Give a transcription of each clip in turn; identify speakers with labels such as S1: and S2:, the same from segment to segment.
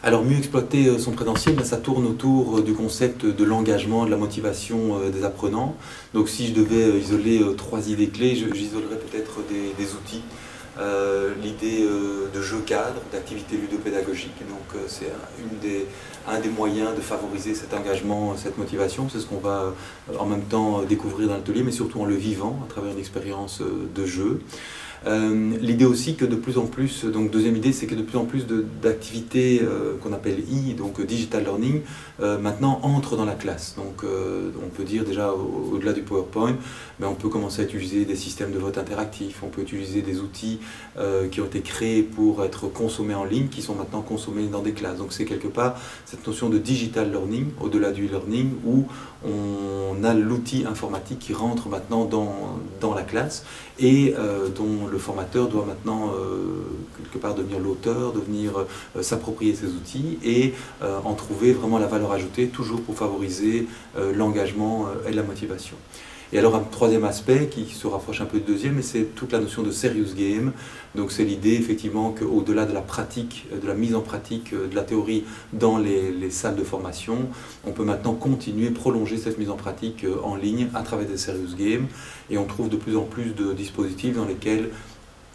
S1: Alors mieux exploiter son présentiel, ça tourne autour du concept de l'engagement, de la motivation des apprenants. Donc si je devais isoler trois idées clés, j'isolerais peut-être des outils. L'idée de jeu cadre, d'activité ludopédagogique. Donc c'est un des moyens de favoriser cet engagement, cette motivation. C'est ce qu'on va en même temps découvrir dans l'atelier, mais surtout en le vivant à travers une expérience de jeu. L'idée aussi que de plus en plus, donc deuxième idée, c'est que de plus en plus d'activités qu'on appelle donc digital learning, maintenant entrent dans la classe. Donc on peut dire déjà au-delà du PowerPoint, mais on peut commencer à utiliser des systèmes de vote interactifs, on peut utiliser des outils qui ont été créés pour être consommés en ligne, qui sont maintenant consommés dans des classes. Donc c'est quelque part cette notion de digital learning, au-delà du e-learning, où on a l'outil informatique qui rentre maintenant dans la classe et dont le formateur doit maintenant quelque part devenir l'auteur, devenir s'approprier ces outils et en trouver vraiment la valeur ajoutée, toujours pour favoriser l'engagement et la motivation. Et alors un troisième aspect qui se rapproche un peu du deuxième, mais c'est toute la notion de serious game. Donc c'est l'idée effectivement qu'au-delà de la pratique, de la mise en pratique de la théorie dans les salles de formation, on peut maintenant continuer, prolonger cette mise en pratique en ligne à travers des serious games. Et on trouve de plus en plus de dispositifs dans lesquels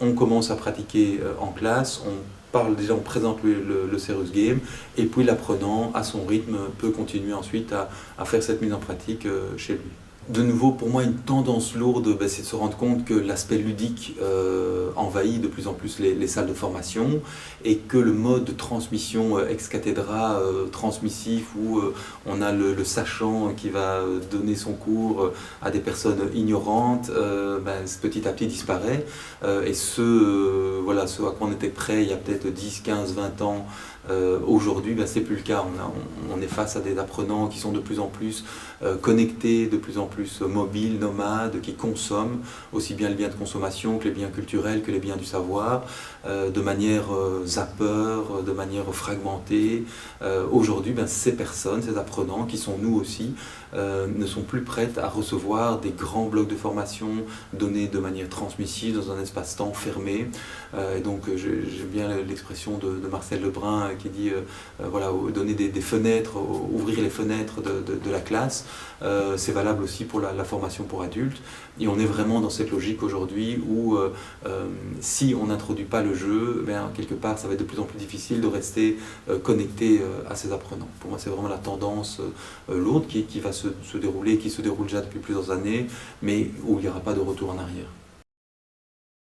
S1: on commence à pratiquer en classe, on présente le serious game, et puis l'apprenant, à son rythme, peut continuer ensuite à faire cette mise en pratique chez lui. De nouveau, pour moi, une tendance lourde, c'est de se rendre compte que l'aspect ludique envahit de plus en plus les salles de formation et que le mode de transmission ex cathedra transmissif où on a le sachant qui va donner son cours à des personnes ignorantes, petit à petit disparaît. Et ce à quoi on était prêt il y a peut-être 10, 15, 20 ans, aujourd'hui, c'est plus le cas. On est face à des apprenants qui sont de plus en plus connectés, de plus en plus mobiles, nomades, qui consomment aussi bien les biens de consommation que les biens culturels, que les biens du savoir, de manière zapper, de manière fragmentée. Aujourd'hui, ces personnes, ces apprenants, qui sont nous aussi, ne sont plus prêtes à recevoir des grands blocs de formation donnés de manière transmissive dans un espace-temps fermé. Et donc j'aime bien l'expression de Marcel Lebrun qui dit donner des fenêtres, ouvrir les fenêtres de la classe. C'est valable aussi pour la formation pour adultes. Et on est vraiment dans cette logique aujourd'hui où si on n'introduit pas le jeu, quelque part ça va être de plus en plus difficile de rester connecté à ces apprenants. Pour moi c'est vraiment la tendance lourde qui va se dérouler, qui se déroule déjà depuis plusieurs années, mais où il n'y aura pas de retour en arrière.